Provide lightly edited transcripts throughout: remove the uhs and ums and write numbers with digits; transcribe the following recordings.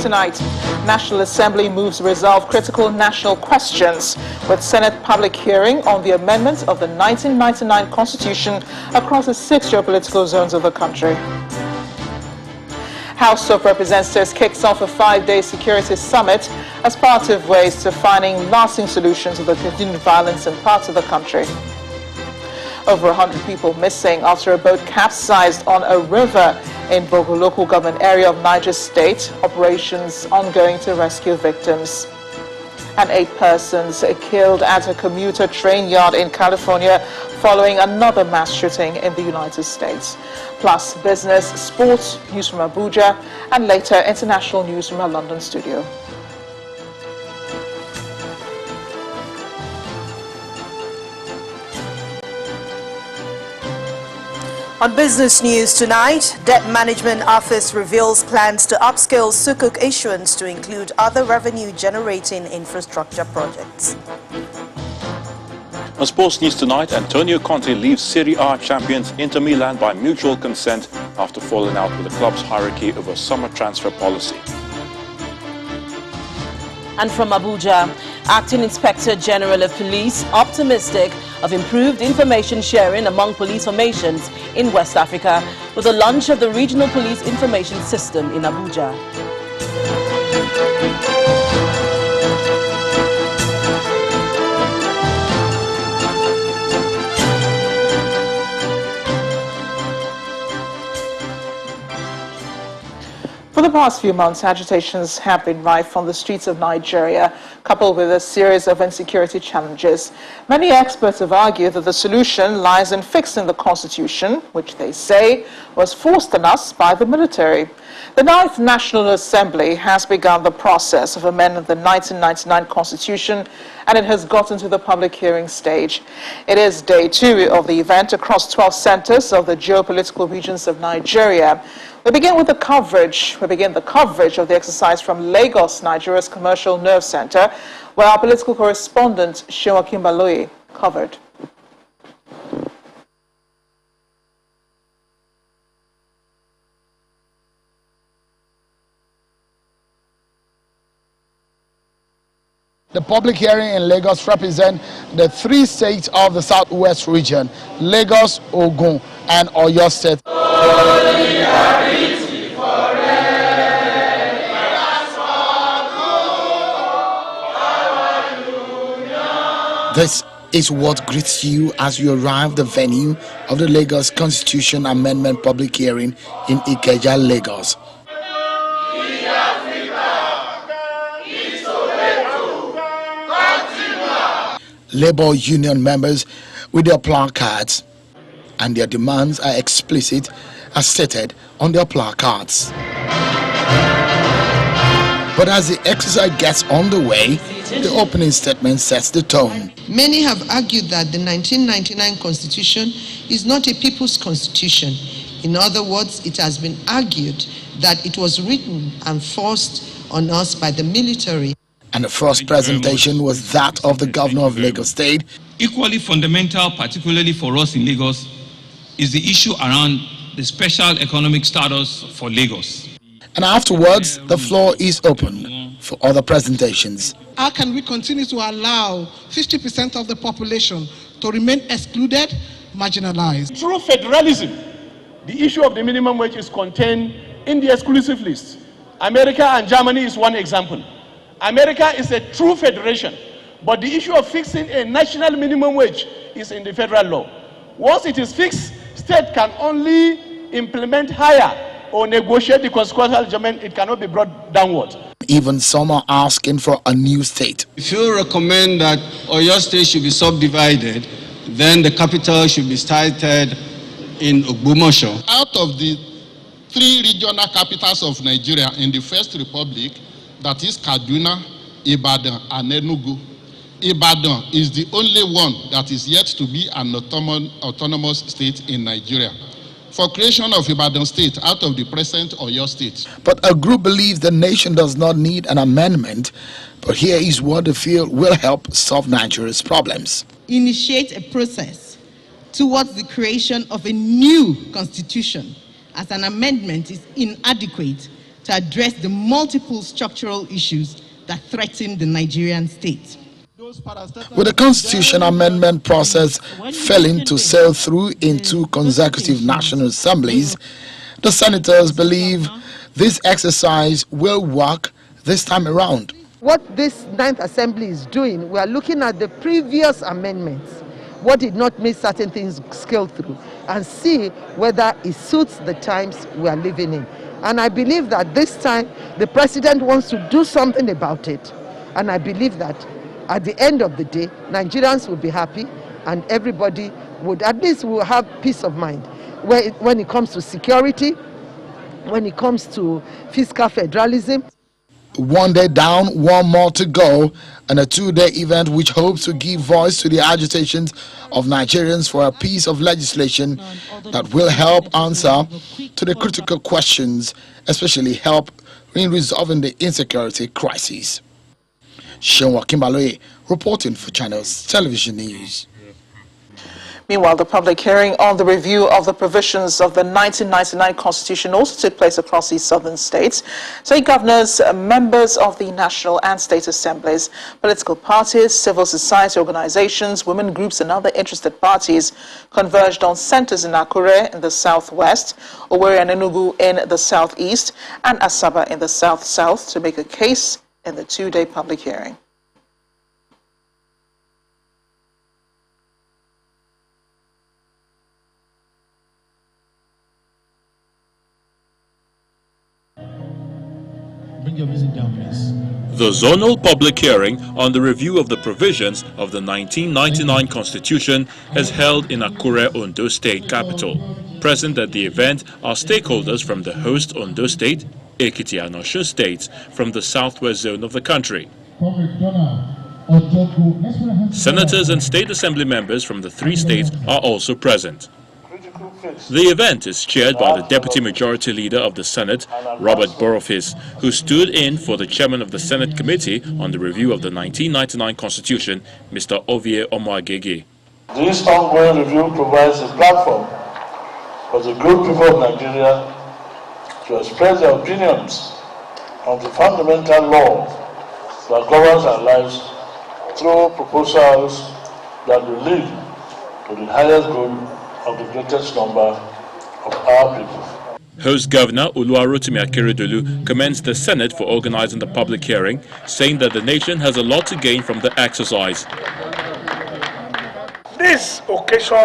tonight. National Assembly moves to resolve critical national questions with Senate public hearing on the amendment of the 1999 Constitution across the 6 geopolitical zones of the country. House of Representatives kicks off a 5-day security summit as part of ways to finding lasting solutions to the continued violence in parts of the country. Over 100 people missing after a boat capsized on a river in Bogo local government area of Niger State. Operations ongoing to rescue victims. And 8 persons killed at a commuter train yard in California following another mass shooting in the United States. Plus business, sports, news from Abuja, and later international news from our London studio. On business news tonight, Debt Management Office reveals plans to upscale sukuk issuance to include other revenue-generating infrastructure projects. On sports news tonight, Antonio Conte leaves Serie A champions Inter Milan by mutual consent after falling out with the club's hierarchy over summer transfer policy. And from Abuja, Acting Inspector General of Police optimistic of improved information sharing among police formations in West Africa with the launch of the Regional Police Information System in Abuja. For the past few months, agitations have been rife on the streets of Nigeria, coupled with a series of insecurity challenges. Many experts have argued that the solution lies in fixing the constitution, which they say was forced on us by the military. The 9th National Assembly has begun the process of amending the 1999 Constitution, and it has gotten to the public hearing stage. It is day 2 of the event across 12 centers of the geopolitical regions of Nigeria. We begin the coverage of the exercise from Lagos, Nigeria's commercial nerve center, where our political correspondent Shewa Kimbaloyi covered. The public hearing in Lagos represents the 3 states of the southwest region, Lagos, Ogun, and Oyo State. This is what greets you as you arrive the venue of the Lagos Constitution Amendment public hearing in Ikeja, Lagos. Labor union members with their placards, and their demands are explicit as stated on their placards. But as the exercise gets underway, the opening statement sets the tone. Many have argued that the 1999 Constitution is not a people's constitution. In other words, it has been argued that it was written and forced on us by the military. And the first presentation was that of the governor of Lagos State. Equally fundamental, particularly for us in Lagos, is the issue around the special economic status for Lagos. And afterwards, the floor is open for other presentations. How can we continue to allow 50% of the population to remain excluded, marginalized? Through federalism, the issue of the minimum wage is contained in the exclusive list. America and Germany is one example. America is a true federation, but the issue of fixing a national minimum wage is in the federal law. Once it is fixed, state can only implement higher or negotiate the consequential adjustment. It cannot be brought downward. Even some are asking for a new state. If you recommend that Oyo State should be subdivided, then the capital should be started in Ogbomoso. Out of the 3 regional capitals of Nigeria in the First Republic, that is Kaduna, Ibadan, and Enugu, Ibadan is the only one that is yet to be an autonomous state in Nigeria. For creation of Ibadan state out of the present Oyo state. But a group believes the nation does not need an amendment, but here is what they feel will help solve Nigeria's problems. Initiate a process towards the creation of a new constitution, as an amendment is inadequate to address the multiple structural issues that threaten the Nigerian state. With the constitution amendment process failing to sail through in 2 consecutive national assemblies, the senators believe this exercise will work this time around. What this 9th Assembly is doing, we are looking at the previous amendments, what did not make certain things scale through, and see whether it suits the times we are living in. And I believe that this time the president wants to do something about it. And I believe that at the end of the day, Nigerians will be happy and everybody would, at least will have peace of mind. When it comes to security, when it comes to fiscal federalism. 1 day down, 1 more to go, and a 2-day event which hopes to give voice to the agitations of Nigerians for a piece of legislation that will help answer to the critical questions, especially help in resolving the insecurity crisis. Shenwa Kimbaloye reporting for Channels Television News. Meanwhile, the public hearing on the review of the provisions of the 1999 Constitution also took place across the southern states. State governors, members of the national and state assemblies, political parties, civil society organizations, women groups and other interested parties converged on centers in Akure in the southwest, Owerri and Enugu in the southeast, and Asaba in the south-south to make a case in the 2-day public hearing. Bring your music down, please. The zonal public hearing on the review of the provisions of the 1999 Constitution is held in Akure, Ondo State capital. Present at the event are stakeholders from the host Ondo State, Ekiti and Osun states from the southwest zone of the country. Senators and state assembly members from the 3 states are also present. The event is chaired by the Deputy Majority Leader of the Senate, Robert Borofis, who stood in for the Chairman of the Senate Committee on the review of the 1999 Constitution, Mr. Ovie Omoagege. This ongoing review provides a platform for the good people of Nigeria to express their opinions on the fundamental law that governs our lives through proposals that will lead to the highest good of the greatest number of our people. Host Governor Oluwarotimi Akeredolu commends the Senate for organizing the public hearing, saying that the nation has a lot to gain from the exercise. This occasion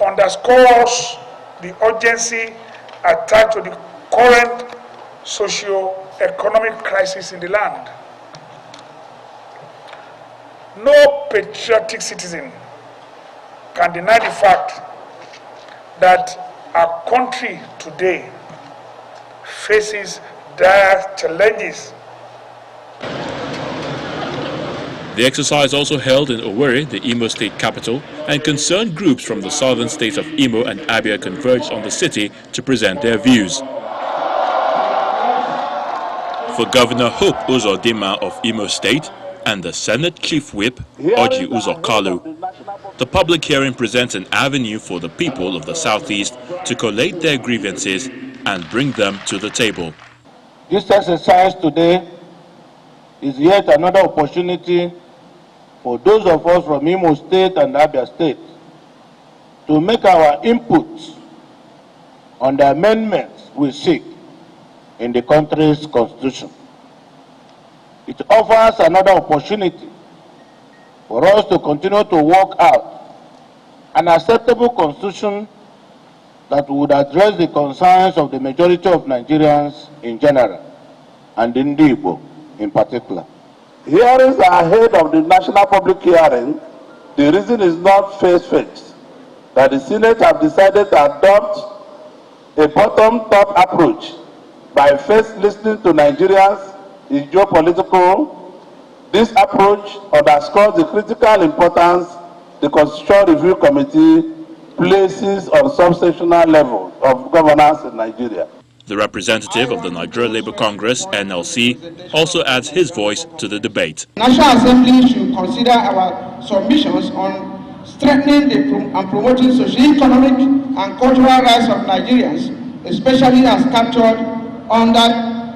underscores the urgency attached to the current socio-economic crisis in the land. No patriotic citizen can deny the fact that our country today faces dire challenges. The exercise also held in Owerri, the Imo State capital, and concerned groups from the southern states of Imo and Abia converged on the city to present their views. For Governor Hope Uzodinma of Imo State and the Senate Chief Whip, Oji Uzokalu, the public hearing presents an avenue for the people of the Southeast to collate their grievances and bring them to the table. This exercise today is yet another opportunity for those of us from Imo State and Abia State to make our inputs on the amendments we seek in the country's constitution. It offers another opportunity for us to continue to work out an acceptable constitution that would address the concerns of the majority of Nigerians in general and in the Igbo in particular. Hearings are ahead of the national public hearing. The reason is not face-fixed, that the Senate have decided to adopt a bottom-top approach by first listening to Nigerians in geopolitical. This approach underscores the critical importance the Constitutional Review Committee places on subsectional level of governance in Nigeria. The representative of the Nigeria Labour Congress, NLC, also adds his voice to the debate. National Assembly should consider our submissions on strengthening and promoting socio-economic and cultural rights of Nigerians, especially as captured under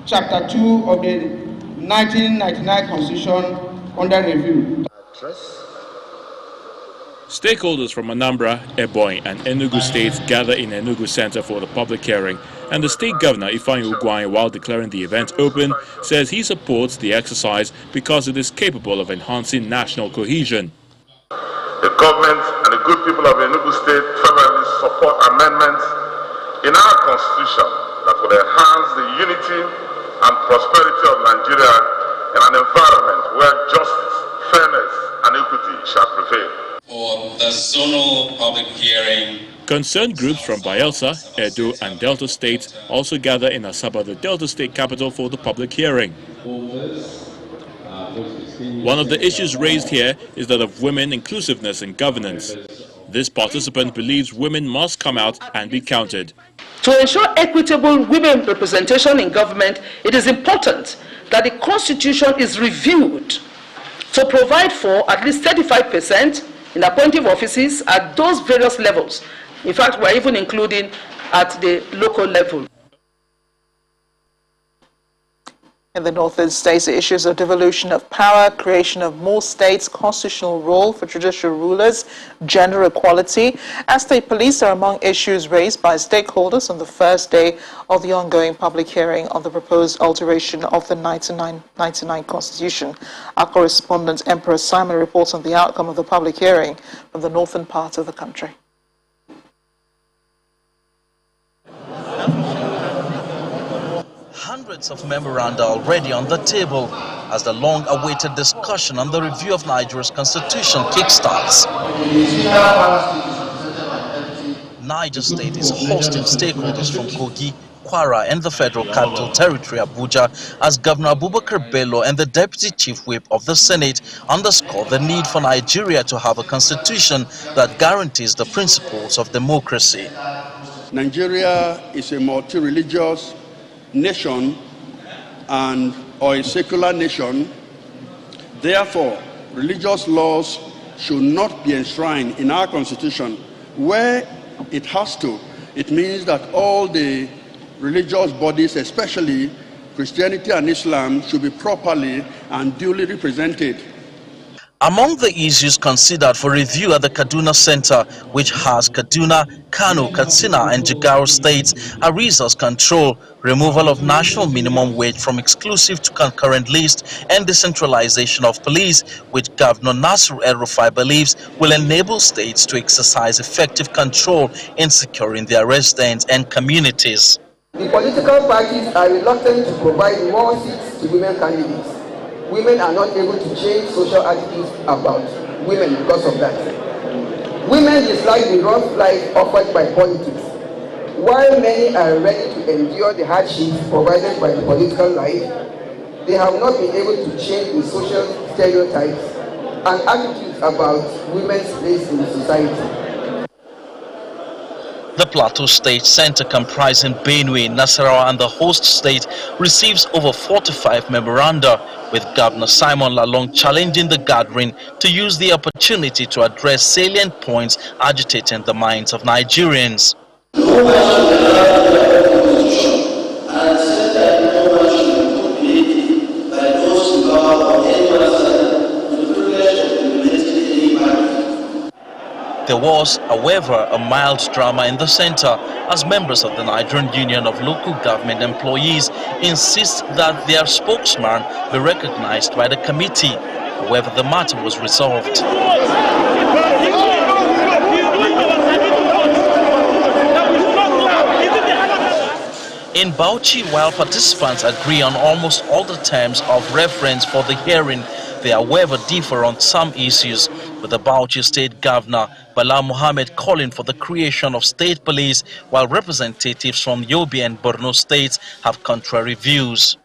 Chapter 2 of the 1999 Constitution under review. Stakeholders from Anambra, Ebonyi and Enugu states gather in Enugu Center for the public hearing, and the state governor, Ifeanyi Ugwuanyi, while declaring the event open, says he supports the exercise because it is capable of enhancing national cohesion. The government and the good people of Enugu State fervently support amendments in our constitution that will enhance the unity and prosperity of Nigeria in an environment where justice, fairness and equity shall prevail. For the zonal public hearing, concerned groups from Bayelsa, Edo and Delta states also gather in Asaba, the Delta state capital, for the public hearing. One of the issues raised here is that of women inclusiveness in governance. This participant believes women must come out and be counted. To ensure equitable women representation in government, it is important that the Constitution is reviewed to provide for at least 35% in appointive offices at those various levels. In fact, we're even including at the local level. In the northern states, the issues of devolution of power, creation of more states, constitutional role for judicial rulers, gender equality, and state police are among issues raised by stakeholders on the first day of the ongoing public hearing on the proposed alteration of the 1999 Constitution. Our correspondent, Emperor Simon, reports on the outcome of the public hearing from the northern part of the country. Hundreds of memoranda already on the table as the long-awaited discussion on the review of Nigeria's constitution kickstarts. Niger State is hosting stakeholders from Kogi, Kwara and the Federal Capital Territory, Abuja, as Governor Abubakar Bello and the Deputy Chief Whip of the Senate underscore the need for Nigeria to have a constitution that guarantees the principles of democracy. Nigeria is a multi-religious nation or a secular nation. Therefore, religious laws should not be enshrined in our constitution. Where it has to, it means that all the religious bodies, especially Christianity and Islam, should be properly and duly represented. Among the issues considered for review at the Kaduna Center, which has Kaduna, Kano, Katsina and Jigawa states, are resource control, removal of national minimum wage from exclusive to concurrent list, and decentralization of police, which Governor Nasir El-Rufai believes will enable states to exercise effective control in securing their residents and communities. The political parties are reluctant to provide more seats to women candidates. Women are not able to change social attitudes about women because of that. Women dislike the rough life offered by politics. While many are ready to endure the hardships provided by the political life, they have not been able to change the social stereotypes and attitudes about women's place in society. The Plateau State Center, comprising Benue, Nasarawa and the host state, receives over 45 memoranda, with Governor Simon Lalong challenging the gathering to use the opportunity to address salient points agitating the minds of Nigerians. There was, however, a mild drama in the center as members of the Nigerian Union of Local Government Employees insist that their spokesman be recognized by the committee. However, the matter was resolved. In Bauchi, while participants agree on almost all the terms of reference for the hearing, they however differ on some issues, with the Bauchi State Governor Bala Mohammed calling for the creation of state police, while representatives from Yobe and Borno states have contrary views.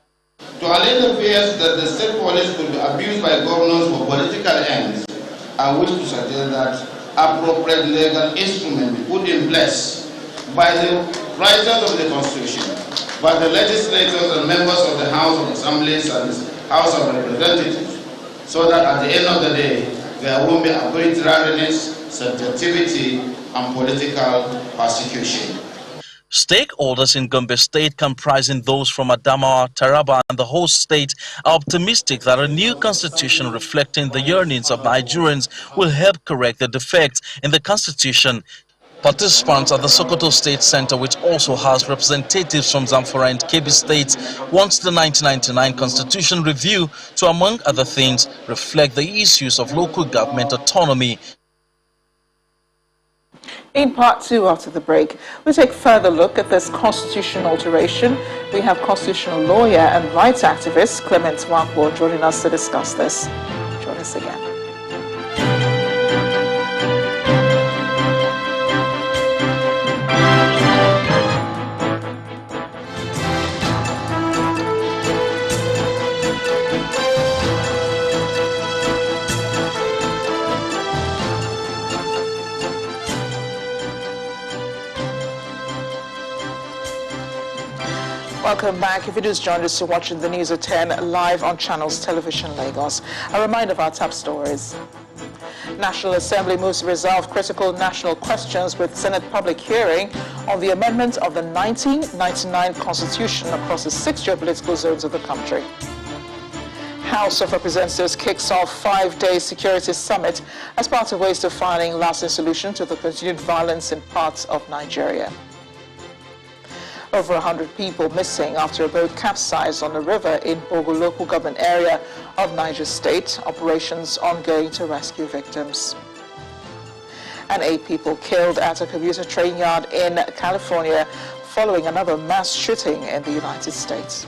To allay the fears that the state police could be abused by governors for political ends, I wish to suggest that appropriate legal instruments be put in place by the writers of the Constitution, by the legislators and members of the House of Assemblies and the House of Representatives, so that at the end of the day, there won't be arbitrariness, subjectivity, and political persecution. Stakeholders in Gombe State, comprising those from Adamawa, Taraba and the host state, are optimistic that a new constitution reflecting the yearnings of Nigerians will help correct the defects in the constitution. Participants at the Sokoto State Center, which also has representatives from Zamfara and Kebbi states, wants the 1999 Constitution review to, among other things, reflect the issues of local government autonomy. In part two, after the break, we take a further look at this constitutional alteration. We have constitutional lawyer and rights activist Clement Wakwo joining us to discuss this. Join us again. Welcome back. If you just joined us, you're watching the News at 10 live on Channels Television Lagos. A reminder of our top stories. National Assembly moves to resolve critical national questions with Senate public hearing on the amendment of the 1999 Constitution across the 6 geopolitical zones of the country. House of Representatives kicks off 5-day security summit as part of ways to finding lasting solution to the continued violence in parts of Nigeria. Over 100 people missing after a boat capsized on a river in Bogo local government area of Niger State. Operations ongoing to rescue victims. And 8 people killed at a commuter train yard in California following another mass shooting in the United States.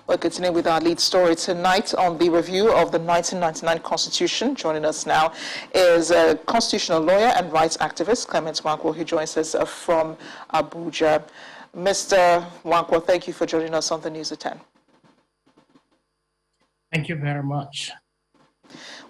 We'll continue with our lead story tonight on the review of the 1999 Constitution. Joining us now is a constitutional lawyer and rights activist, Clement Wakwo, who joins us from Abuja. Mr. Wakwo, thank you for joining us on the News at 10. Thank you very much.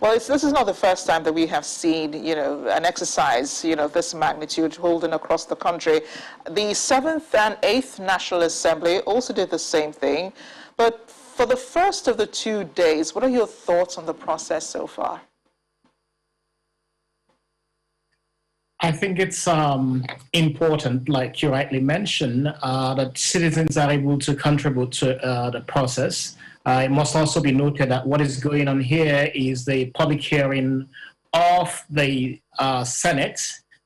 Well, this is not the first time that we have seen, an exercise, this magnitude holding across the country. The 7th and 8th National Assembly also did the same thing. But for the first of the 2 days, what are your thoughts on the process so far? I think it's important, like you rightly mentioned, that citizens are able to contribute to the process. It must also be noted that what is going on here is the public hearing of the Senate,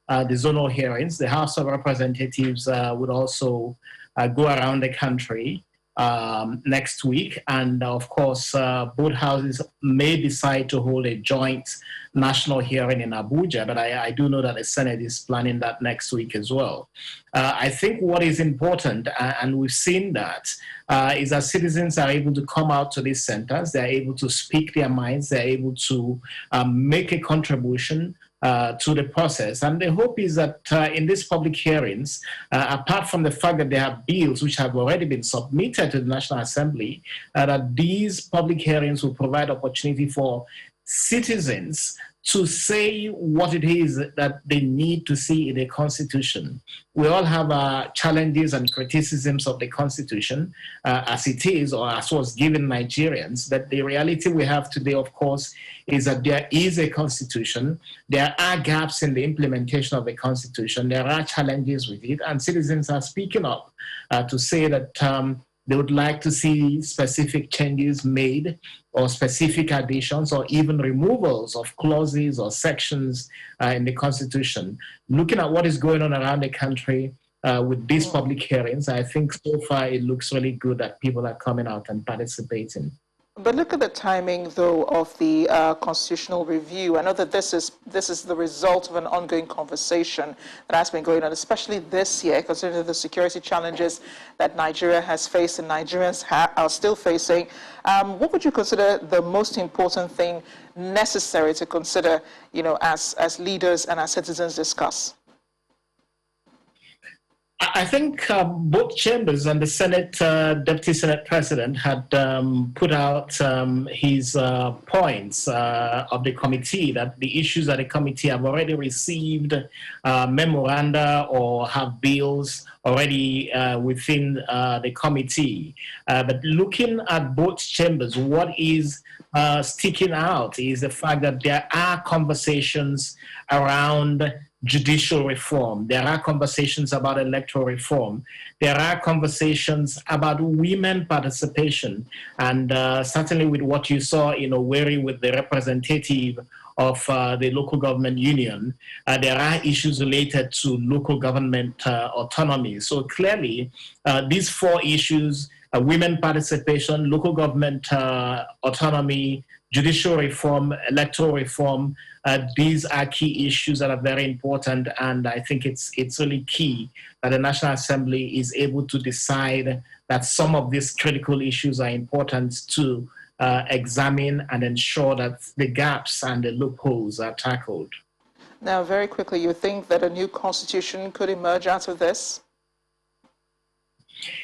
the zonal hearings. The House of Representatives would also go around the country next week. And of course, both houses may decide to hold a joint national hearing in Abuja, but I do know that the Senate is planning that next week as well. I think what is important, and we've seen that, is that citizens are able to come out to these centers, they're able to speak their minds, they're able to make a contribution to the process. And the hope is that in these public hearings, apart from the fact that there are bills which have already been submitted to the National Assembly, that these public hearings will provide opportunity for citizens to say what it is that they need to see in the Constitution. We all have challenges and criticisms of the Constitution as it is, or as was given Nigerians. But the reality we have today, of course, is that there is a Constitution. There are gaps in the implementation of the Constitution. There are challenges with it, and citizens are speaking up to say that they would like to see specific changes made or specific additions or even removals of clauses or sections in the Constitution. Looking at what is going on around the country with these public hearings, I think so far it looks really good that people are coming out and participating. But look at the timing, though, of the constitutional review. I know that this is the result of an ongoing conversation that has been going on, especially this year, considering the security challenges that Nigeria has faced and Nigerians are still facing. What would you consider the most important thing necessary to consider, as leaders and as citizens discuss? I think both chambers and the Senate Deputy Senate President had put out his points of the committee, that the issues that the committee have already received memoranda or have bills already within the committee. But looking at both chambers, what is sticking out is the fact that there are conversations around judicial reform. There are conversations about electoral reform. There are conversations about women participation. And certainly with what you saw in Owerri with the representative of the local government union, there are issues related to local government autonomy. So clearly, these four issues, women participation, local government autonomy, judicial reform, electoral reform, these are key issues that are very important, and I think it's really key that the National Assembly is able to decide that some of these critical issues are important to examine and ensure that the gaps and the loopholes are tackled. Now, very quickly, you think that a new constitution could emerge out of this?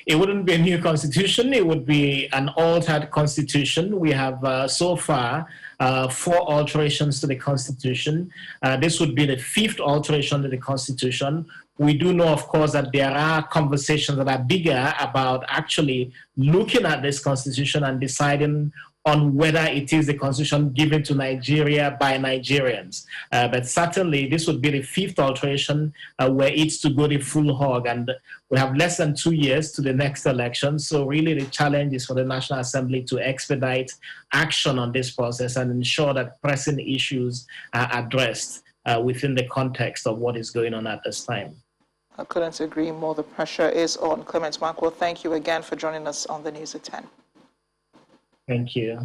It wouldn't be a new constitution, it would be an altered constitution. We have so far 4 alterations to the constitution. This would be the 5th alteration to the constitution. We do know, of course, that there are conversations that are bigger about actually looking at this constitution and deciding on whether it is the constitution given to Nigeria by Nigerians. But certainly this would be the 5th alteration where it's to go the full hog, and we have less than 2 years to the next election. So really the challenge is for the National Assembly to expedite action on this process and ensure that pressing issues are addressed within the context of what is going on at this time. I couldn't agree more. The pressure is on. Clement Nwankwo, thank you again for joining us on the News at 10. Thank you.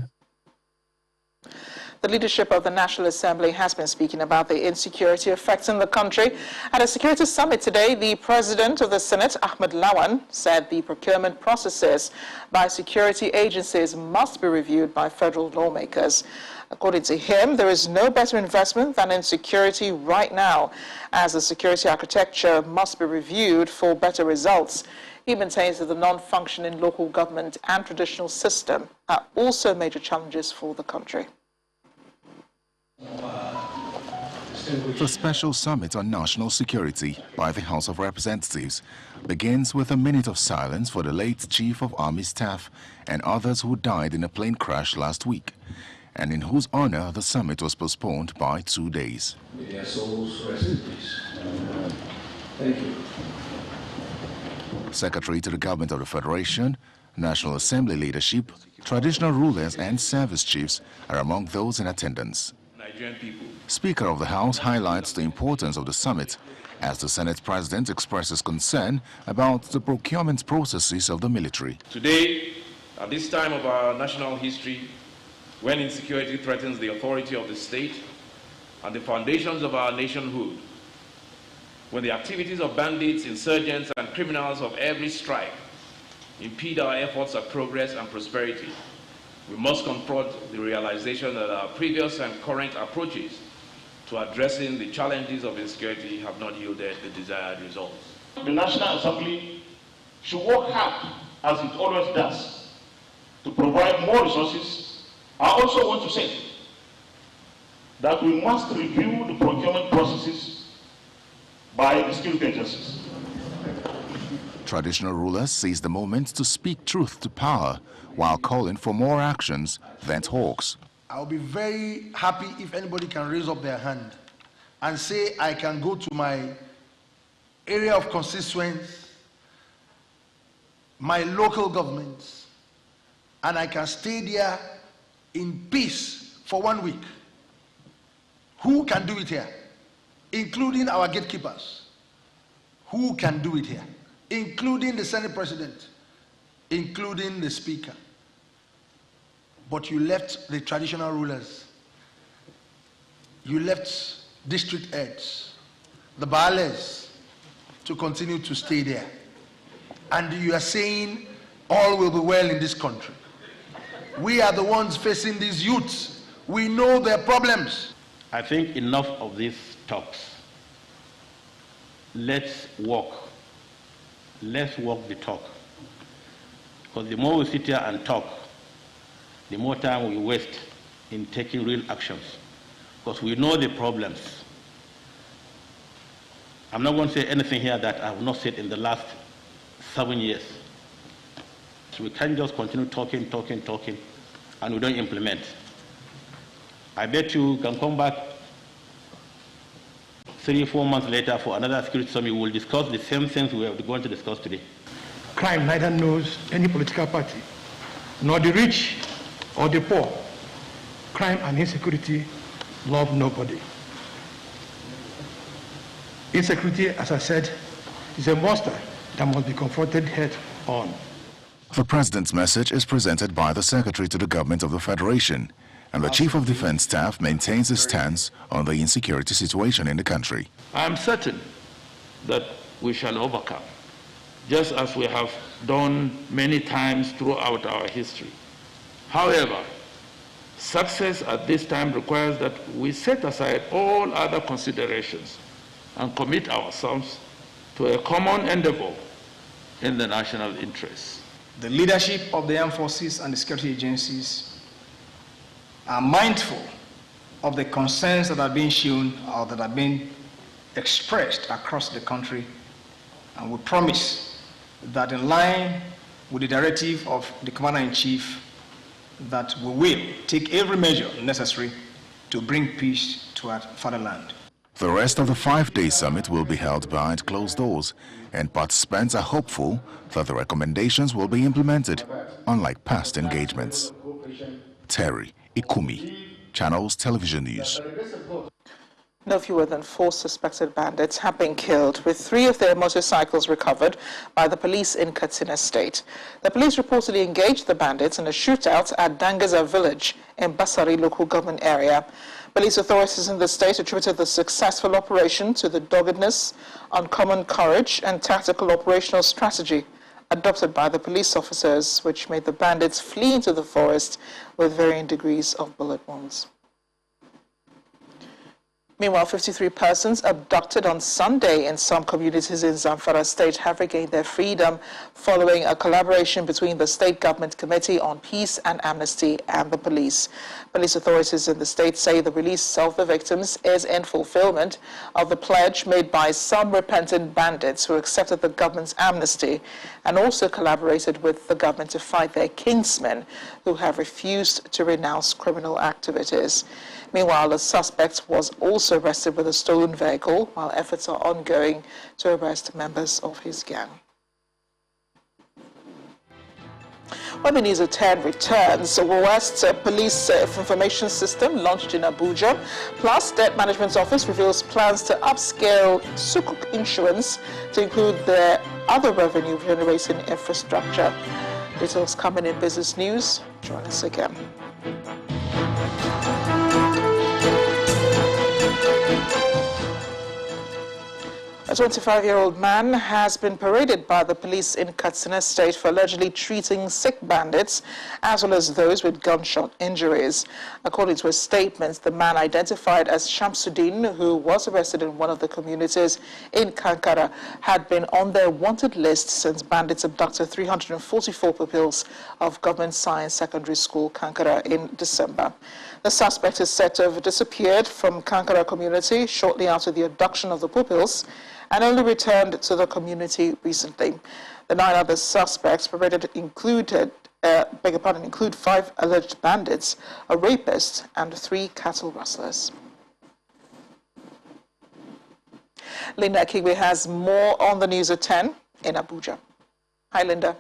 The leadership of the National Assembly has been speaking about the insecurity affecting the country. At a security summit today, the President of the Senate, Ahmed Lawan, said the procurement processes by security agencies must be reviewed by federal lawmakers. According to him, there is no better investment than in security right now, as the security architecture must be reviewed for better results. He maintains that the non-functioning local government and traditional system are also major challenges for the country. The special summit on national security by the House of Representatives begins with a minute of silence for the late Chief of Army Staff and others who died in a plane crash last week, and in whose honor the summit was postponed by 2 days. May their souls rest in peace. Thank you. Secretary to the Government of the Federation, National Assembly leadership, traditional rulers and service chiefs are among those in attendance. Nigerian people. Speaker of the House highlights the importance of the summit as the Senate President expresses concern about the procurement processes of the military. Today, at this time of our national history, when insecurity threatens the authority of the state and the foundations of our nationhood, when the activities of bandits, insurgents, and criminals of every stripe impede our efforts at progress and prosperity, we must confront the realization that our previous and current approaches to addressing the challenges of insecurity have not yielded the desired results. The National Assembly should work hard, as it always does, to provide more resources. I also want to say that we must review the procurement processes by the security agencies. Traditional rulers seize the moment to speak truth to power while calling for more actions than talks. I'll be very happy if anybody can raise up their hand and say, I can go to my area of constituents, my local governments, and I can stay there in peace for 1 week. Who can do it here? Including our gatekeepers. Who can do it here? Including the Senate President, including the Speaker. But you left the traditional rulers. You left district heads, the Baales, to continue to stay there. And you are saying all will be well in this country. We are the ones facing these youths. We know their problems. I think enough of these talks. Let's work let's walk the talk. Because the more we sit here and talk, the more time we waste in taking real actions. Because we know the problems. I'm not going to say anything here that I have not said in the last 7 years. So we can't just continue talking, and we don't implement. I bet you can come back 3-4 months later for another security summit. We will discuss the same things we are going to discuss today. Crime neither knows any political party, nor the rich or the poor. Crime and insecurity love nobody. Insecurity, as I said, is a monster that must be confronted head on. The President's message is presented by the Secretary to the Government of the Federation, and the Chief of Defense Staff maintains his stance on the insecurity situation in the country. I am certain that we shall overcome, just as we have done many times throughout our history. However, success at this time requires that we set aside all other considerations and commit ourselves to a common endeavor in the national interest. The leadership of the armed forces and the security agencies are mindful of the concerns that are being shown or that are being expressed across the country, and we promise that in line with the directive of the Commander-in-Chief, that we will take every measure necessary to bring peace to our fatherland. The rest of the 5-day summit will be held behind closed doors, and participants are hopeful that the recommendations will be implemented, unlike past engagements. Terry Ikumi, Channels Television News. No fewer than 4 suspected bandits have been killed, with 3 of their motorcycles recovered by the police in Katsina State. The police reportedly engaged the bandits in a shootout at Dangaza village in Basari local government area. Police authorities in the state attributed the successful operation to the doggedness, uncommon courage, and tactical operational strategy adopted by the police officers, which made the bandits flee into the forest with varying degrees of bullet wounds. Meanwhile, 53 persons abducted on Sunday in some communities in Zamfara State have regained their freedom following a collaboration between the State Government Committee on Peace and Amnesty and the police. Police authorities in the state say the release of the victims is in fulfillment of the pledge made by some repentant bandits who accepted the government's amnesty and also collaborated with the government to fight their kinsmen who have refused to renounce criminal activities. Meanwhile, a suspect was also arrested with a stolen vehicle, while efforts are ongoing to arrest members of his gang. When the News at 10 returns, the West Police Information System launched in Abuja, plus Debt Management Office reveals plans to upscale Sukuk Insurance to include their other revenue-generating infrastructure. Details coming in Business News. Join us again. A 25-year-old man has been paraded by the police in Katsina State for allegedly treating sick bandits as well as those with gunshot injuries. According to a statement, the man identified as Shamsuddin, who was arrested in one of the communities in Kankara, had been on their wanted list since bandits abducted 344 pupils of Government Science Secondary School, Kankara, in December. The suspect is said to have disappeared from Kankara community shortly after the abduction of the pupils and only returned to the community recently. The 9 other suspects paraded include 5 alleged bandits, a rapist, and 3 cattle rustlers. Linda Kigwe has more on the News at 10 in Abuja. Hi, Linda.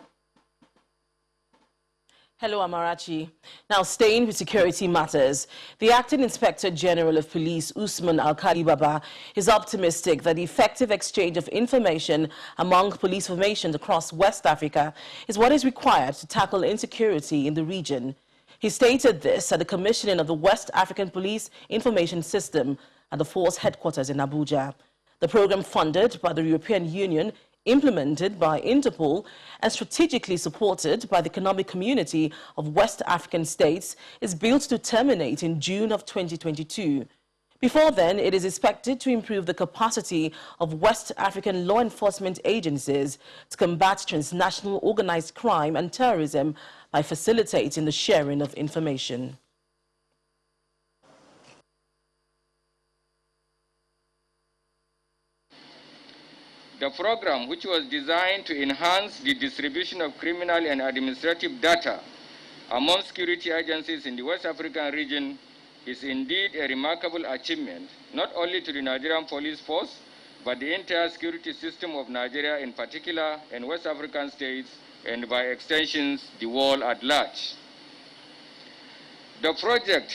Hello, Amarachi. Now, staying with security matters, the Acting Inspector General of Police, Usman Alkali Baba, is optimistic that the effective exchange of information among police formations across West Africa is what is required to tackle insecurity in the region. He stated this at the commissioning of the West African Police Information System at the force headquarters in Abuja. The program, funded by the European Union, implemented by Interpol and strategically supported by the Economic Community of West African States, is built to terminate in June of 2022. Before then, it is expected to improve the capacity of West African law enforcement agencies to combat transnational organized crime and terrorism by facilitating the sharing of information. The program, which was designed to enhance the distribution of criminal and administrative data among security agencies in the West African region, is indeed a remarkable achievement, not only to the Nigerian police force, but the entire security system of Nigeria in particular, and West African states, and by extensions, the world at large. The project,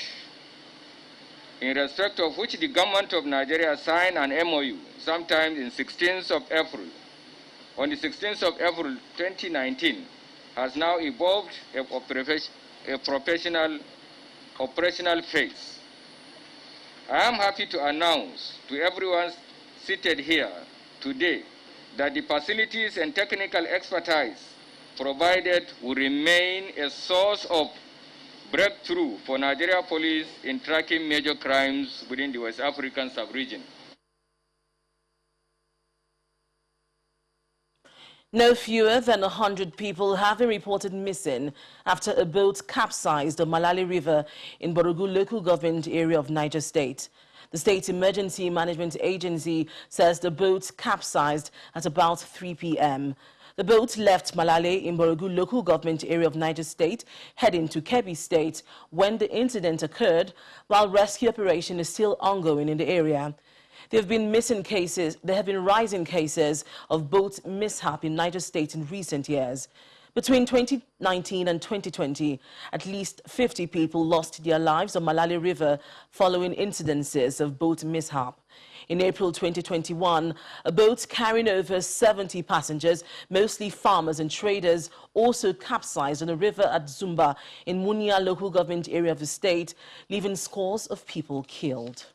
in respect of which the government of Nigeria signed an MOU sometime in 16th of April, on the 16th of April 2019, has now evolved a operational phase. I am happy to announce to everyone seated here today that the facilities and technical expertise provided will remain a source of breakthrough for Nigeria police in tracking major crimes within the West African sub-region. No fewer than 100 people have been reported missing after a boat capsized on Malale River in Borogu local government area of Niger State. The State Emergency Management Agency says the boat capsized at about 3 p.m. The boat left Malale in Borogu local government area of Niger State, heading to Kebbi State when the incident occurred, while rescue operation is still ongoing in the area. There have been rising cases of boat mishap in Niger State in recent years. Between 2019 and 2020, at least 50 people lost their lives on Malale River following incidences of boat mishap. In April 2021, a boat carrying over 70 passengers, mostly farmers and traders, also capsized on a river at Zumba in Munia local government area of the state, leaving scores of people killed.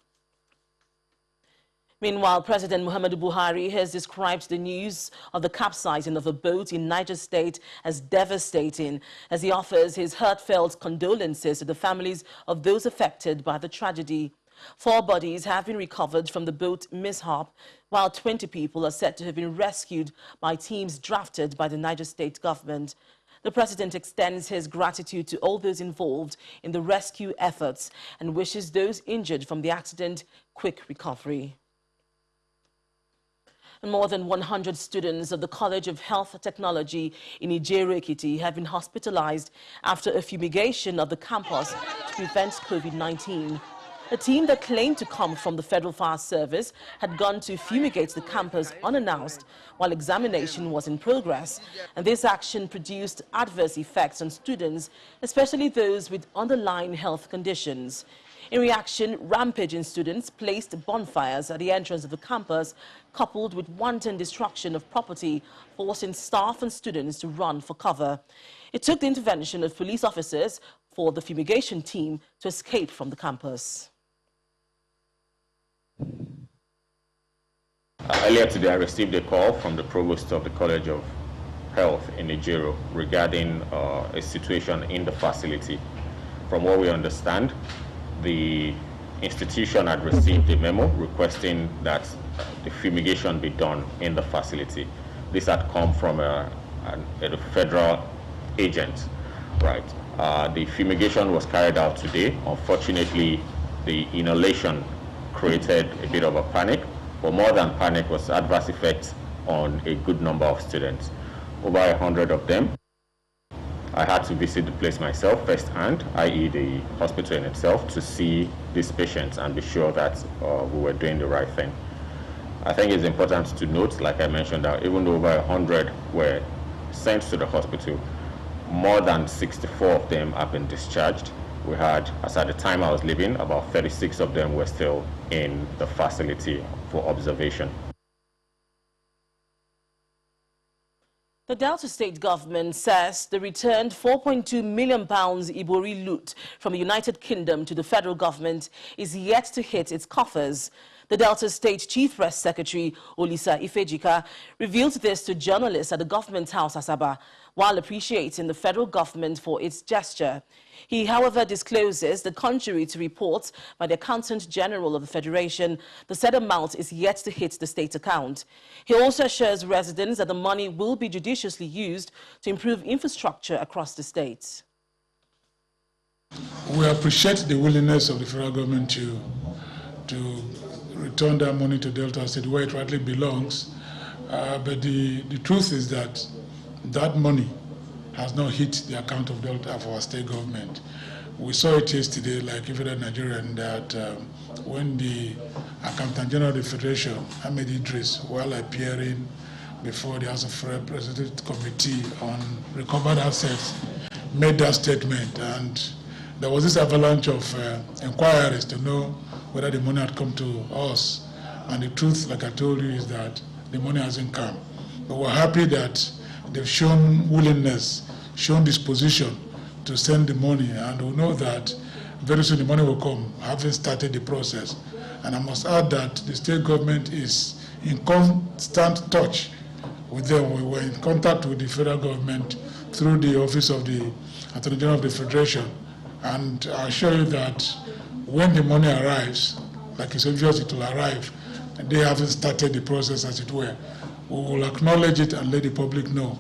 Meanwhile, President Muhammadu Buhari has described the news of the capsizing of a boat in Niger State as devastating, as he offers his heartfelt condolences to the families of those affected by the tragedy. 4 bodies have been recovered from the boat mishap, while 20 people are said to have been rescued by teams drafted by the Niger State government. The president extends his gratitude to all those involved in the rescue efforts and wishes those injured from the accident quick recovery. And more than 100 students of the College of Health Technology in Niger Ekiti have been hospitalized after a fumigation of the campus to prevent COVID-19. A team that claimed to come from the Federal Fire Service had gone to fumigate the campus unannounced while examination was in progress. And this action produced adverse effects on students, especially those with underlying health conditions. In reaction, rampaging students placed bonfires at the entrance of the campus, coupled with wanton destruction of property, forcing staff and students to run for cover. It took the intervention of police officers for the fumigation team to escape from the campus. Earlier today, I received a call from the provost of the College of Health in Nigeria regarding a situation in the facility. From what we understand, the institution had received a memo requesting that the fumigation be done in the facility. This had come from a federal agent, right? The fumigation was carried out today. Unfortunately, the inhalation created a bit of a panic, but more than panic was adverse effects on a good number of students. Over 100 of them. I had to visit the place myself firsthand, i.e. the hospital in itself, to see these patients and be sure that we were doing the right thing. I think it's important to note, like I mentioned, that even though over 100 were sent to the hospital, more than 64 of them have been discharged. We had, as at the time I was leaving, about 36 of them were still in the facility for observation. The Delta State government says the returned £4.2 million Ibori loot from the United Kingdom to the federal government is yet to hit its coffers. The Delta State Chief Press Secretary, Olisa Ifejika, revealed this to journalists at the Government House, Asaba, while appreciating the federal government for its gesture. He, however, discloses that contrary to reports by the Accountant General of the Federation, the said amount is yet to hit the state account. He also assures residents that the money will be judiciously used to improve infrastructure across the state. We appreciate the willingness of the federal government to return that money to Delta State where it rightly belongs. But the truth is that that money has not hit the account of Delta for our state government. We saw it yesterday, like every other Nigerian, that when the Accountant General of the Federation, Ahmed Idris, while appearing before the House of Representatives Committee on Recovered Assets, made that statement, and there was this avalanche of inquiries to know whether the money had come to us. And the truth, like I told you, is that the money hasn't come. But we're happy that they've shown willingness, shown disposition to send the money, and we know that very soon the money will come, having started the process. And I must add that the state government is in constant touch with them. We were in contact with the federal government through the office of the Attorney General of the Federation. And I assure you that when the money arrives, like it's obvious it will arrive, and they haven't started the process, as it were, we will acknowledge it and let the public know.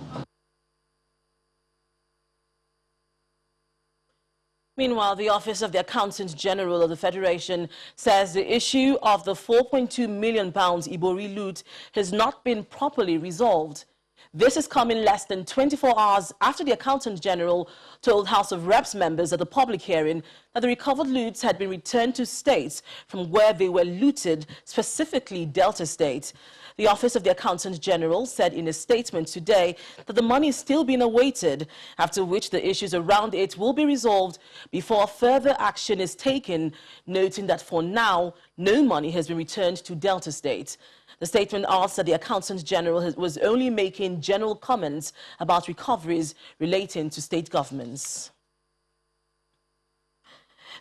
Meanwhile, the Office of the Accountant General of the Federation says the issue of the £4.2 million Ibori loot has not been properly resolved. This is coming less than 24 hours after the Accountant General told House of Reps members at the public hearing that the recovered loots had been returned to states from where they were looted, specifically Delta State. The Office of the Accountant General said in a statement today that the money is still being awaited, after which the issues around it will be resolved before further action is taken, noting that for now, no money has been returned to Delta State. The statement adds that the Accountant General was only making general comments about recoveries relating to state governments.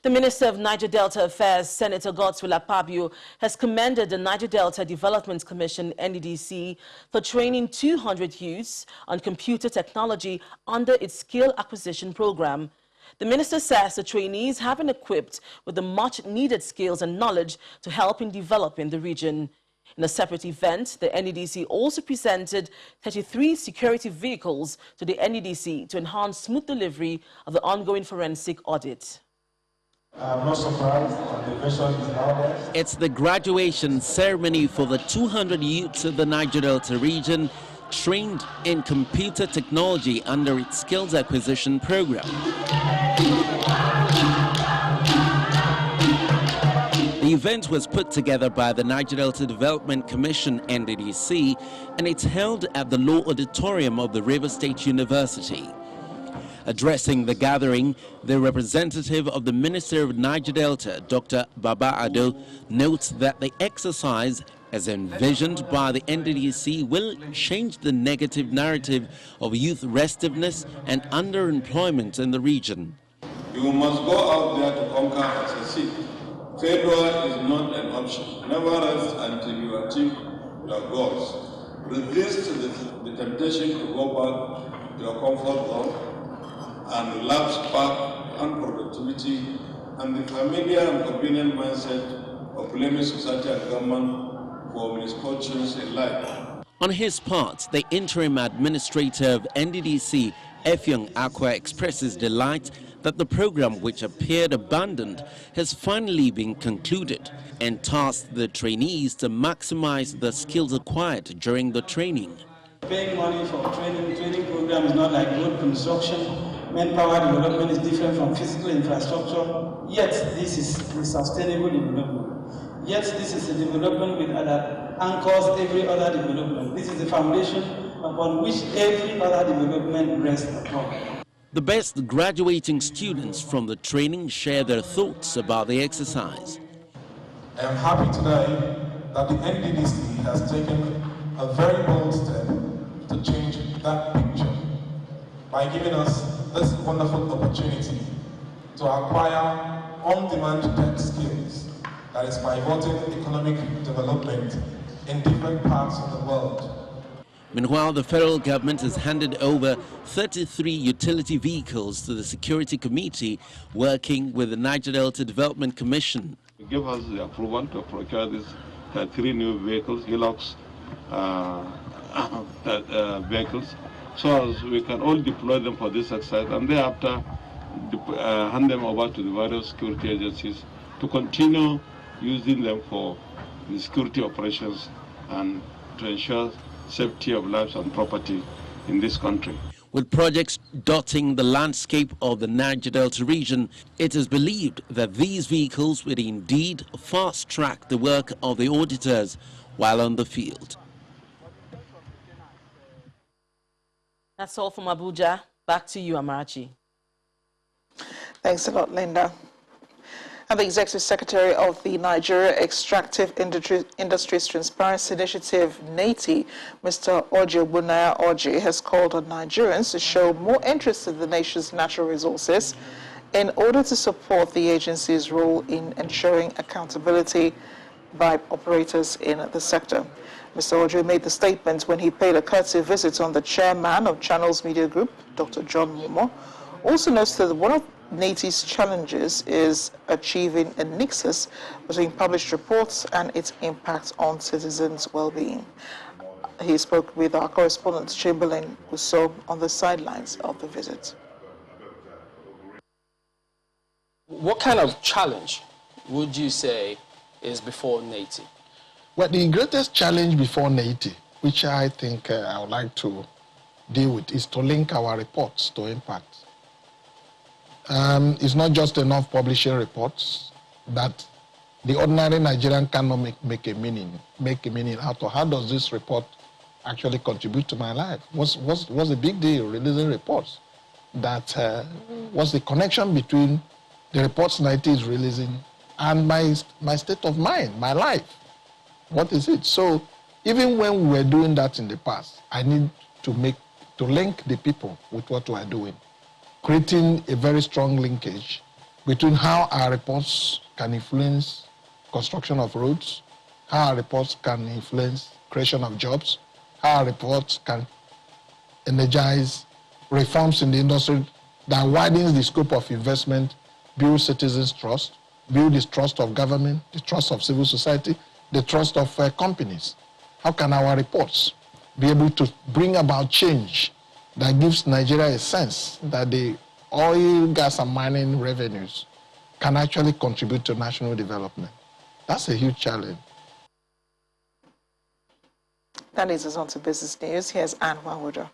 The Minister of Niger Delta Affairs, Senator Godswill Akpabio, has commended the Niger Delta Development Commission, NDDC, for training 200 youths on computer technology under its skill acquisition program. The minister says the trainees have been equipped with the much-needed skills and knowledge to help in developing the region. In a separate event, the NDDC also presented 33 security vehicles to the NDDC to enhance smooth delivery of the ongoing forensic audit. I'm not surprised that the vision is now there. It's the graduation ceremony for the 200 youths of the Niger Delta region trained in computer technology under its skills acquisition program. The event was put together by the Niger Delta Development Commission, NDDC, and it's held at the Law Auditorium of the River State University. Addressing the gathering, the representative of the Minister of Niger Delta, Dr. Baba Ado, notes that the exercise, as envisioned by the NDDC, will change the negative narrative of youth restiveness and underemployment in the region. You must go out there to conquer and succeed. Failure is not an option. Never rest until you achieve your goals. Resist the temptation to go back to your comfort zone and lapse back on productivity and the familiar and convenient mindset of blaming society and government for misfortunes in life. On his part, the interim administrator of NDDC, Effiong Akwa, expresses delight that the program, which appeared abandoned, has finally been concluded, and tasked the trainees to maximize the skills acquired during the training. Paying money for training program is not like road construction. Manpower development is different from physical infrastructure. Yet this is the sustainable development. Yet this is a development that anchors every other development. This is the foundation upon which every other development rests upon. The best graduating students from the training share their thoughts about the exercise. I am happy today that the NDDC has taken a very bold step to change that picture by giving us this wonderful opportunity to acquire on-demand tech skills that is pivoting economic development in different parts of the world. Meanwhile, the federal government has handed over 33 utility vehicles to the Security Committee working with the Niger Delta Development Commission. Give us the approval to procure these 3 new vehicles, Hilux vehicles, so as we can all deploy them for this exercise and thereafter hand them over to the various security agencies to continue using them for the security operations and to ensure safety of lives and property in this country. With projects dotting the landscape of the Niger Delta region, it is believed that these vehicles will indeed fast-track the work of the auditors while on the field. That's all from Abuja. Back to you, Amarachi. Thanks a lot, Linda. And the Executive Secretary of the Nigeria Extractive Industries Transparency Initiative, NATI, Mr. Orji Bunaya Orji, has called on Nigerians to show more interest in the nation's natural resources in order to support the agency's role in ensuring accountability by operators in the sector. Mr. Orji made the statement when he paid a courtesy visit on the chairman of Channels Media Group, Dr. John Momo. Also notes that one of NATI's challenges is achieving a nexus between published reports and its impact on citizens' well-being. He spoke with our correspondent Chamberlain Uso on the sidelines of the visit. What kind of challenge would you say is before NATI? Well, the greatest challenge before NATI, which I think I would like to deal with, is to link our reports to impact. It's not just enough publishing reports that the ordinary Nigerian cannot make a meaning out of. How does this report actually contribute to my life? What's the big deal releasing reports? What's the connection between the reports NATI is releasing and my state of mind, my life? What is it? So even when we were doing that in the past, I need to link the people with what we are doing, creating a very strong linkage between how our reports can influence construction of roads, how our reports can influence creation of jobs, how our reports can energize reforms in the industry that widens the scope of investment, build citizens' trust, build the trust of government, the trust of civil society, the trust of companies. How can our reports be able to bring about change that gives Nigeria a sense that the oil, gas, and mining revenues can actually contribute to national development? That's a huge challenge. That leads us on to business news. Here's Anne Wawuda.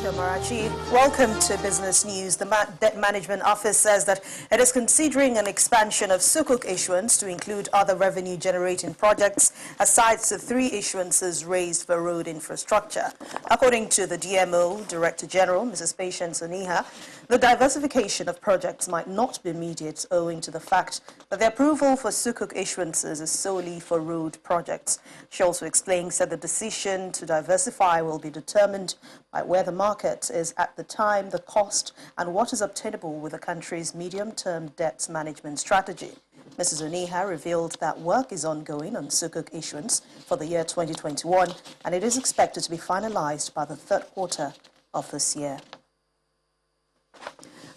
Marachi. Welcome to Business News. The Debt Management Office says that it is considering an expansion of Sukuk issuance to include other revenue-generating projects aside the 3 issuances raised for road infrastructure. According to the DMO, Director General, Mrs. Patience Oniha, the diversification of projects might not be immediate owing to the fact that the approval for Sukuk issuances is solely for road projects. She also explains that the decision to diversify will be determined by where the market is at the time, the cost, and what is obtainable with the country's medium-term debt management strategy. Mrs. Oniha revealed that work is ongoing on Sukuk issuance for the year 2021, and it is expected to be finalized by the 3rd quarter of this year.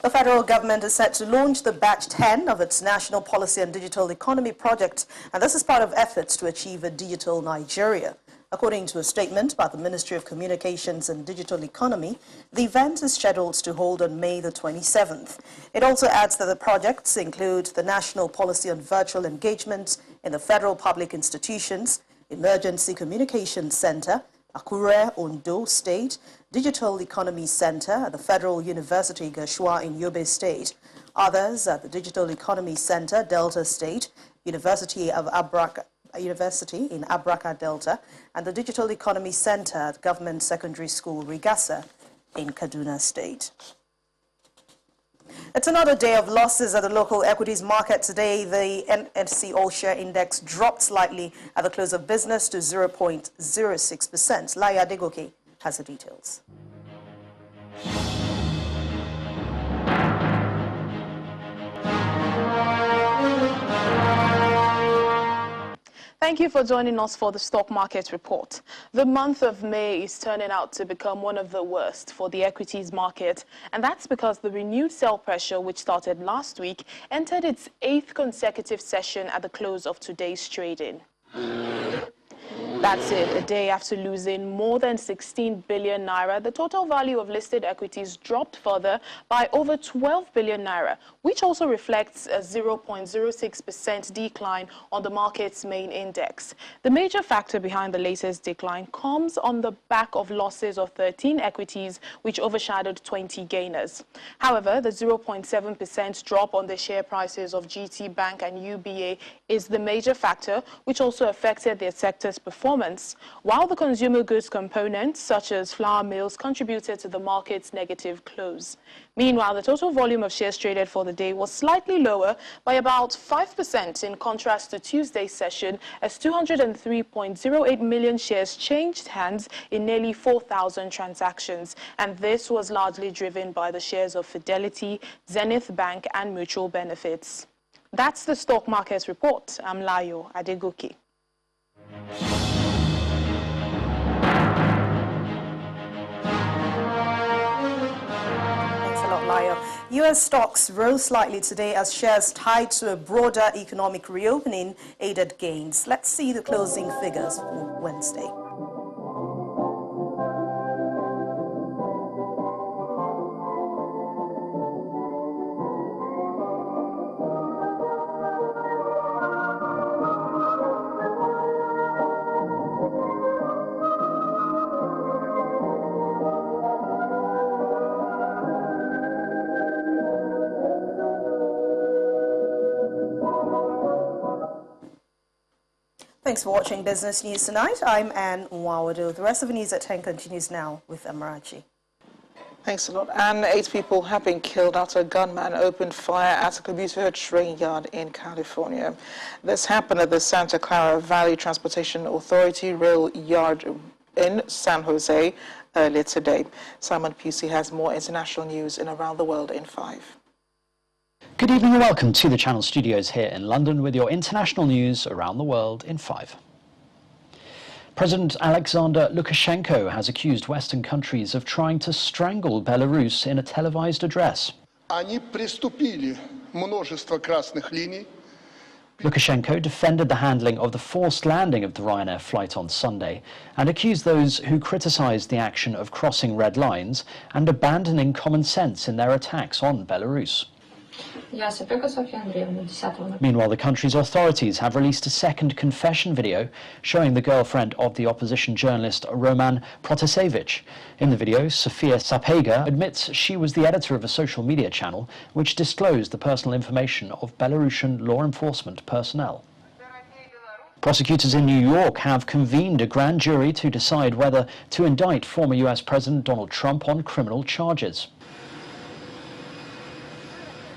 The federal government is set to launch the Batch 10 of its National Policy and Digital Economy project, and this is part of efforts to achieve a digital Nigeria. According to a statement by the Ministry of Communications and Digital Economy, the event is scheduled to hold on May the 27th. It also adds that the projects include the National Policy on Virtual Engagement in the Federal Public Institutions, Emergency Communications Center, Akure, Ondo State, Digital Economy Center at the Federal University Gashua in Yobe State. Others at the Digital Economy Center, Delta State, University in Abraka Delta, and the Digital Economy Center at Government Secondary School, Rigasa, in Kaduna State. It's another day of losses at the local equities market today. The NSE All-Share Index dropped slightly at the close of business to 0.06%. Laya Degoke has the details. Thank you for joining us for the Stock Market Report. The month of May is turning out to become one of the worst for the equities market, and that's because the renewed sell pressure, which started last week, entered its 8th consecutive session at the close of today's trading. That's it. A day after losing more than 16 billion naira, the total value of listed equities dropped further by over 12 billion naira, which also reflects a 0.06% decline on the market's main index. The major factor behind the latest decline comes on the back of losses of 13 equities, which overshadowed 20 gainers. However, the 0.7% drop on the share prices of GT Bank and UBA is the major factor, which also affected their sector's performance, while the consumer goods components, such as flour mills, contributed to the market's negative close. Meanwhile, the total volume of shares traded for the day was slightly lower by about 5% in contrast to Tuesday's session, as 203.08 million shares changed hands in nearly 4,000 transactions, and this was largely driven by the shares of Fidelity, Zenith Bank and Mutual Benefits. That's the Stock Market Report. I'm Layo Adegoke. U.S. stocks rose slightly today as shares tied to a broader economic reopening aided gains. Let's see the closing figures for Wednesday. Thanks for watching Business News Tonight. I'm Anne Nwawado. The rest of the news at 10 continues now with Amarachi. Thanks a lot. And 8 people have been killed after a gunman opened fire at a commuter train yard in California. This happened at the Santa Clara Valley Transportation Authority rail yard in San Jose earlier today. Simon Pusey has more international news in Around the World in 5. Good evening and welcome to the Channel Studios here in London with your international news around the world in 5. President Alexander Lukashenko has accused Western countries of trying to strangle Belarus in a televised address. Lukashenko defended the handling of the forced landing of the Ryanair flight on Sunday and accused those who criticized the action of crossing red lines and abandoning common sense in their attacks on Belarus. Meanwhile, the country's authorities have released a second confession video showing the girlfriend of the opposition journalist Roman Protasevich. In the video, Sofia Sapega admits she was the editor of a social media channel which disclosed the personal information of Belarusian law enforcement personnel. Prosecutors in New York have convened a grand jury to decide whether to indict former US President Donald Trump on criminal charges.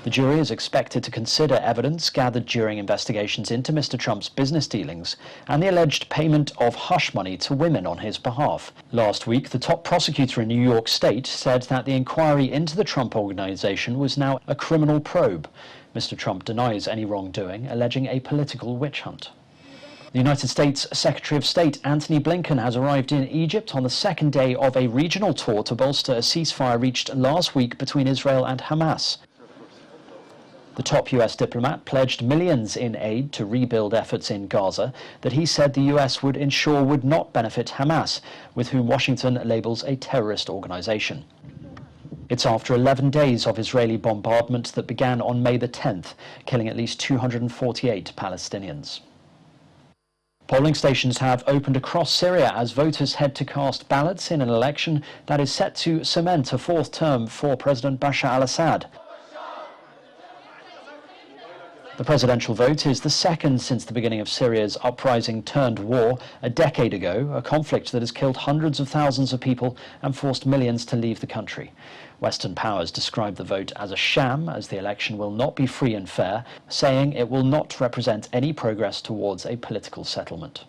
The jury is expected to consider evidence gathered during investigations into Mr. Trump's business dealings and the alleged payment of hush money to women on his behalf. Last week, the top prosecutor in New York State said that the inquiry into the Trump Organization was now a criminal probe. Mr. Trump denies any wrongdoing, alleging a political witch hunt. The United States Secretary of State Antony Blinken has arrived in Egypt on the second day of a regional tour to bolster a ceasefire reached last week between Israel and Hamas. The top US diplomat pledged millions in aid to rebuild efforts in Gaza that he said the US would ensure would not benefit Hamas, with whom Washington labels a terrorist organization. It's after 11 days of Israeli bombardment that began on May the 10th, killing at least 248 Palestinians. Polling stations have opened across Syria as voters head to cast ballots in an election that is set to cement a 4th term for President Bashar al-Assad. The presidential vote is the second since the beginning of Syria's uprising-turned-war a decade ago, a conflict that has killed hundreds of thousands of people and forced millions to leave the country. Western powers describe the vote as a sham, as the election will not be free and fair, saying it will not represent any progress towards a political settlement.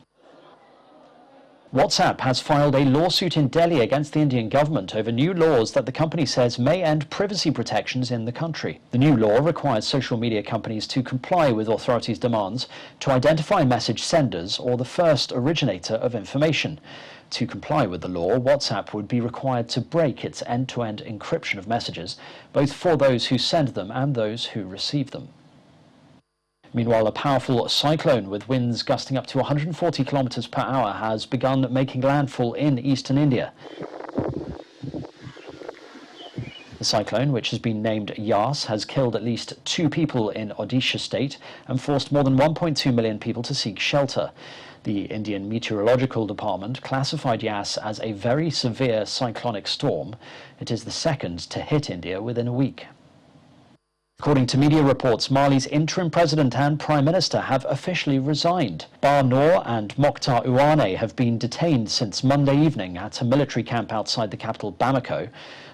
WhatsApp has filed a lawsuit in Delhi against the Indian government over new laws that the company says may end privacy protections in the country. The new law requires social media companies to comply with authorities' demands to identify message senders or the first originator of information. To comply with the law, WhatsApp would be required to break its end-to-end encryption of messages, both for those who send them and those who receive them. Meanwhile, a powerful cyclone with winds gusting up to 140 kilometers per hour has begun making landfall in eastern India. The cyclone, which has been named Yas, has killed at least 2 people in Odisha state and forced more than 1.2 million people to seek shelter. The Indian Meteorological Department classified Yas as a very severe cyclonic storm. It is the second to hit India within a week. According to media reports, Mali's interim president and prime minister have officially resigned. Bar Noor and Mokhtar Ouane have been detained since Monday evening at a military camp outside the capital Bamako.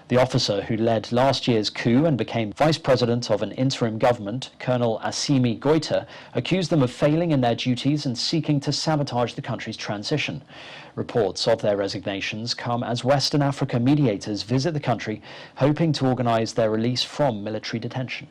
The officer who led last year's coup and became vice president of an interim government, Colonel Assimi Goita, accused them of failing in their duties and seeking to sabotage the country's transition. Reports of their resignations come as Western Africa mediators visit the country, hoping to organize their release from military detention.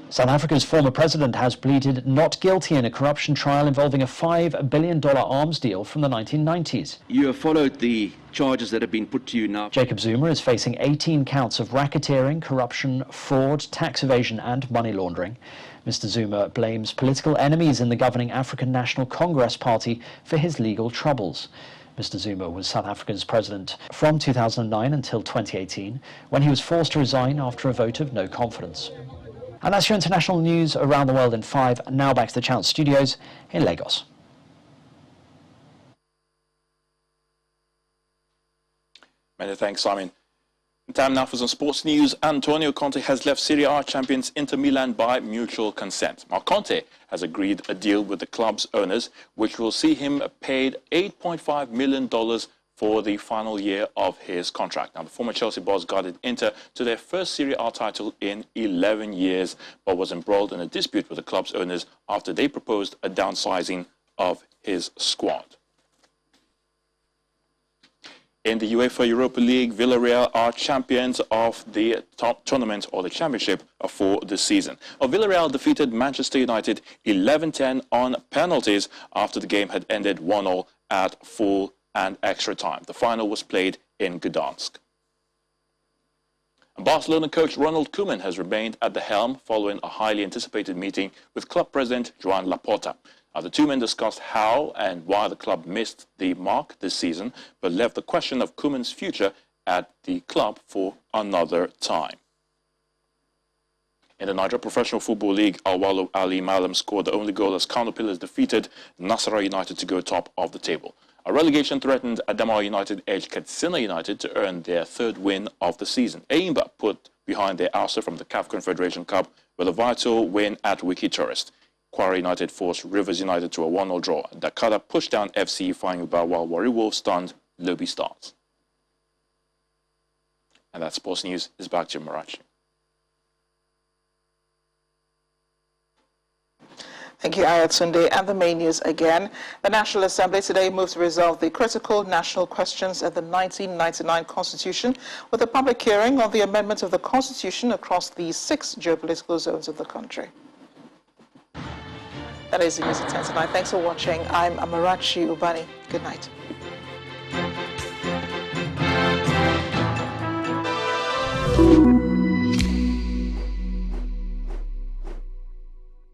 South Africa's former president has pleaded not guilty in a corruption trial involving a $5 billion arms deal from the 1990s. You have followed the charges that have been put to you now. Jacob Zuma is facing 18 counts of racketeering, corruption, fraud, tax evasion and money laundering. Mr. Zuma blames political enemies in the governing African National Congress Party for his legal troubles. Mr. Zuma was South Africa's president from 2009 until 2018, when he was forced to resign after a vote of no confidence. And that's your international news around the world in 5. Now back to the Channel Studios in Lagos. Many thanks, Simon. Time now for some sports news. Antonio Conte has left Serie A champions Inter Milan by mutual consent. Now, Conte has agreed a deal with the club's owners, which will see him paid $8.5 million for the final year of his contract. Now, the former Chelsea boss guided Inter to their first Serie A title in 11 years, but was embroiled in a dispute with the club's owners after they proposed a downsizing of his squad. In the UEFA Europa League, Villarreal are champions of the top tournament or the championship for the season. Villarreal defeated Manchester United 11-10 on penalties after the game had ended 1-0 at full and extra time. The final was played in Gdansk. Barcelona coach Ronald Koeman has remained at the helm following a highly anticipated meeting with club president Joan Laporta. The two men discussed how and why the club missed the mark this season, but left the question of Koeman's future at the club for another time. In the Niger Professional Football League, Al-Walu Ali Malam scored the only goal as Kano Pillars defeated Nasarawa United to go top of the table. A relegation threatened Adamawa United edged Katsina United to earn their 3rd win of the season. Aimba put behind their ouster from the CAF Confederation Cup with a vital win at Wiki Tourist. Kwara United forced Rivers United to a 1-0 draw. Dakada pushed down FC Ifeanyi while Warri Wolves stunned Lobi Stars. And that sports news is back to Marachi. Thank you, Ayatunde. And the main news again. The National Assembly today moved to resolve the critical national questions of the 1999 Constitution with a public hearing on the amendment of the Constitution across the 6 geopolitical zones of the country. That is the news at 10 tonight. Thanks for watching. I'm Amarachi Ubani. Good night.